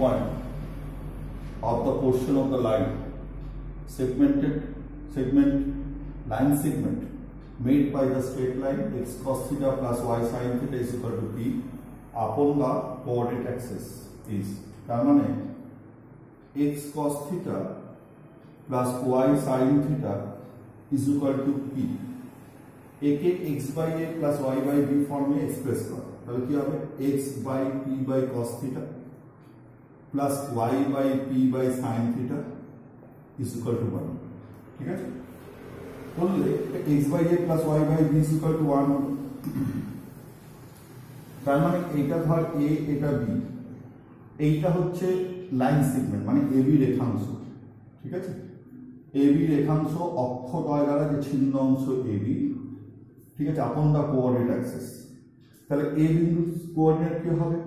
midpoint of the portion of the line segment made by the straight line x cos theta plus y sin theta is equal to p upon the coordinate axis is তার মানে x cos theta plus y sin theta is equal to p একে x by a plus y by b ফর্মে express করা তাহলে কি হবে x by p by cos theta plus y by p by sin theta is equal to 1 ঠিক আছে বললে x by a plus y by b is equal to 1 তার মানে এইটা ধর a এটা b এইটা হচ্ছে লাইন সেগমেন্ট মানে ab রেখাংশ ঠিক আছে ab রেখাংশ অক্ষদ্বয় দ্বারা যে ছিন্ন অংশ ab ঠিক আছে আপন দা কোঅর্ডিনেট অ্যাক্সিস তাহলে a বিন্দুর কোঅর্ডিনেট কি হবে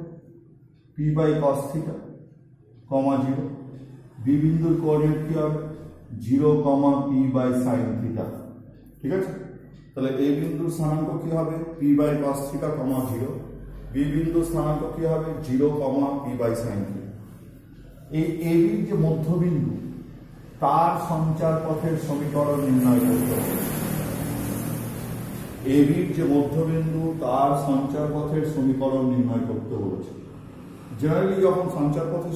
p by cos theta, 0 b বিন্দুর কোঅর্ডিনেট কি হবে 0, p by sin theta ঠিক আছে তাহলে a বিন্দুর স্থানাঙ্ক কি হবে p by cos theta, 0 b বিন্দুর স্থানাঙ্ক কি হবে 0, p by sin theta এই ab যে মধ্যবিন্দু তার সঞ্চার পথের সমীকরণ নির্ণয় করতে হবে ab যে মধ্যবিন্দু তার সঞ্চার পথের সমীকরণ নির্ণয় করতে বলেছে জেনারেলি যখন সঞ্চার পথের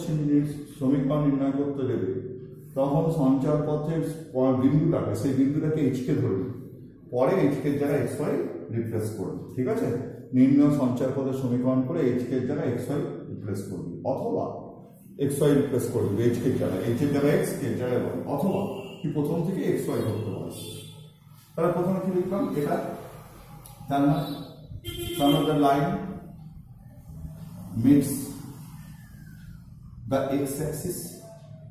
সমীকরণ নির্ণয় করতে দেবে তখন সঞ্চার পথের বিন্দুটাকে সেই বিন্দুটাকে h কে ধরবে পরে h কে জায়গায় xy রিপ্লেস করবে ঠিক আছে নির্ণয় সঞ্চার পথের সমীকরণ করে h কে জায়গায় xy রিপ্লেস করবে অথবা xy রিপ্লেস করবে h কে জায়গায় h এর জায়গায় x কে জায়গায় y অথবা কি প্রথম থেকে xy ধরতে পারে তাহলে প্রথমে কি লিখলাম এটা তার মানে the line meets the x axis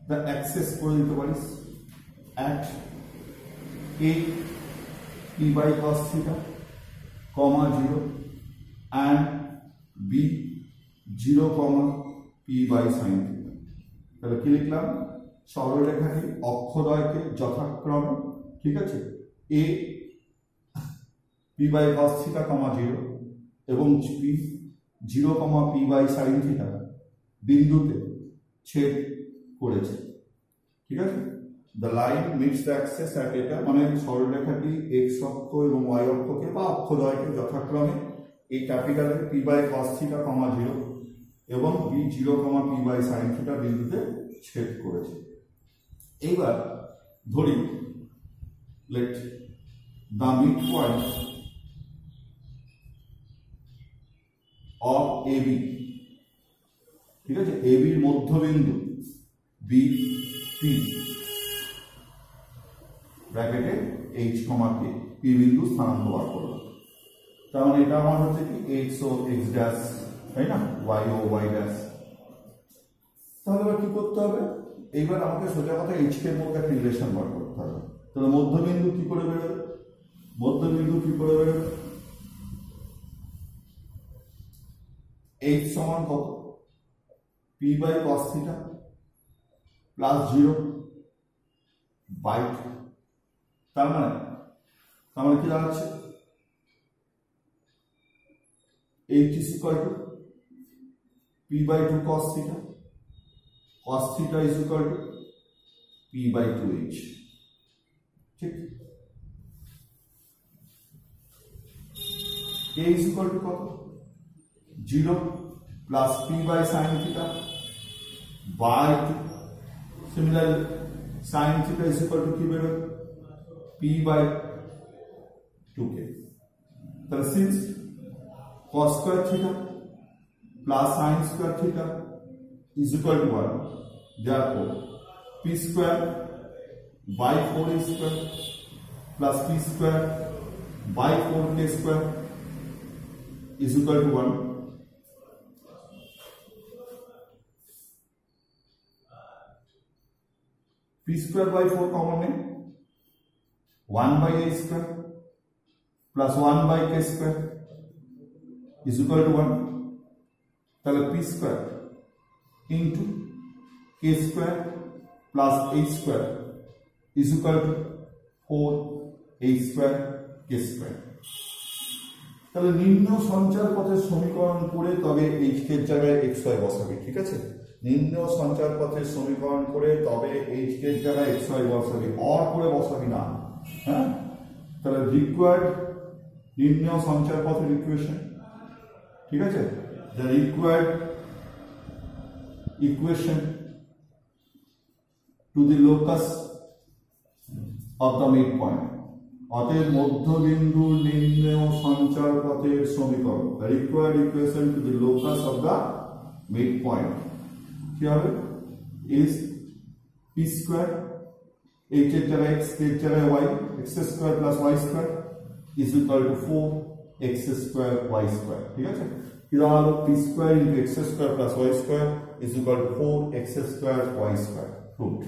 the axis করে দিতে পারিস at a p by cos theta, 0 and b 0, p by sin theta তাহলে কি লিখলাম সরলরেখাটি অক্ষদ্বয়কে যথাক্রমে ঠিক আছে a p by cos theta, 0 এবং p 0, p by sin theta বিন্দুতে ছেদ করেছে ঠিক আছে the line meets the axis at এটা মানে সরলরেখাটি x অক্ষ এবং y অক্ষকে বা অক্ষদ্বয়কে যথাক্রমে এই capital p by cos theta, 0 এবং b 0, p by sin theta বিন্দুতে ছেদ করেছে এইবার ধরি let the midpoint of AB ঠিক আছে AB এর মধ্যবিন্দু B P ব্র্যাকেটে H, K P বিন্দু স্থানাঙ্ক বার করব তার মানে এটা আমার হচ্ছে কি x ও x ড্যাশ তাই না y ও y ড্যাশ তাহলে এবার কি করতে হবে এইবার আমাকে সোজা কথা H এর মধ্যে একটা রিলেশন বার করতে হবে তাহলে মধ্যবিন্দু কি করে বেরোবে h সমান কত p by cos theta plus 0 by তার মানে কি দাঁড়াচ্ছে h is equal to p by 2 cos theta is equal to p by 2h ঠিক a is equal to কত 0 plus p by sin theta by similarly sin theta is equal to কি বেরোবে p by 2k তাহলে since cos square theta plus sin square theta is equal to 1 therefore p square by 4a square plus p square by 4k square is equal to 1 p square by 4 common है 1 by a square plus 1 by k square is equal to 1 তাহলে p square into k square plus h square is equal to 4 h square k square তাহলে নিম্ন সঞ্চার পথের সমীকরণ করে তবে h এর জায়গায় xy বসাবে ঠিক আছে নির্ণয় সঞ্চার পথের সমীকরণ করে তবে এইচ কে জায়গায় এক্স ওয়াই বসাবি, অর করে বসাবি না। হ্যাঁ, তাহলে রিকোয়ার্ড নির্ণয় সঞ্চার পথের ইকুয়েশন, ঠিক আছে, the required equation to the locus of the mid point, অতএব মধ্যবিন্দু নির্ণয় সঞ্চার পথের সমীকরণ, the required equation to the locus of the mid point কি হবে, ইজ পি স্কোয়ার এইচ এর জায়গায় এক্স, কে এর জায়গায় y, x square plus y square is equal to 4x square y square. ঠিক আছে, কি দাঁড়ালো, P square into x square plus y square is equal to 4x square y square root.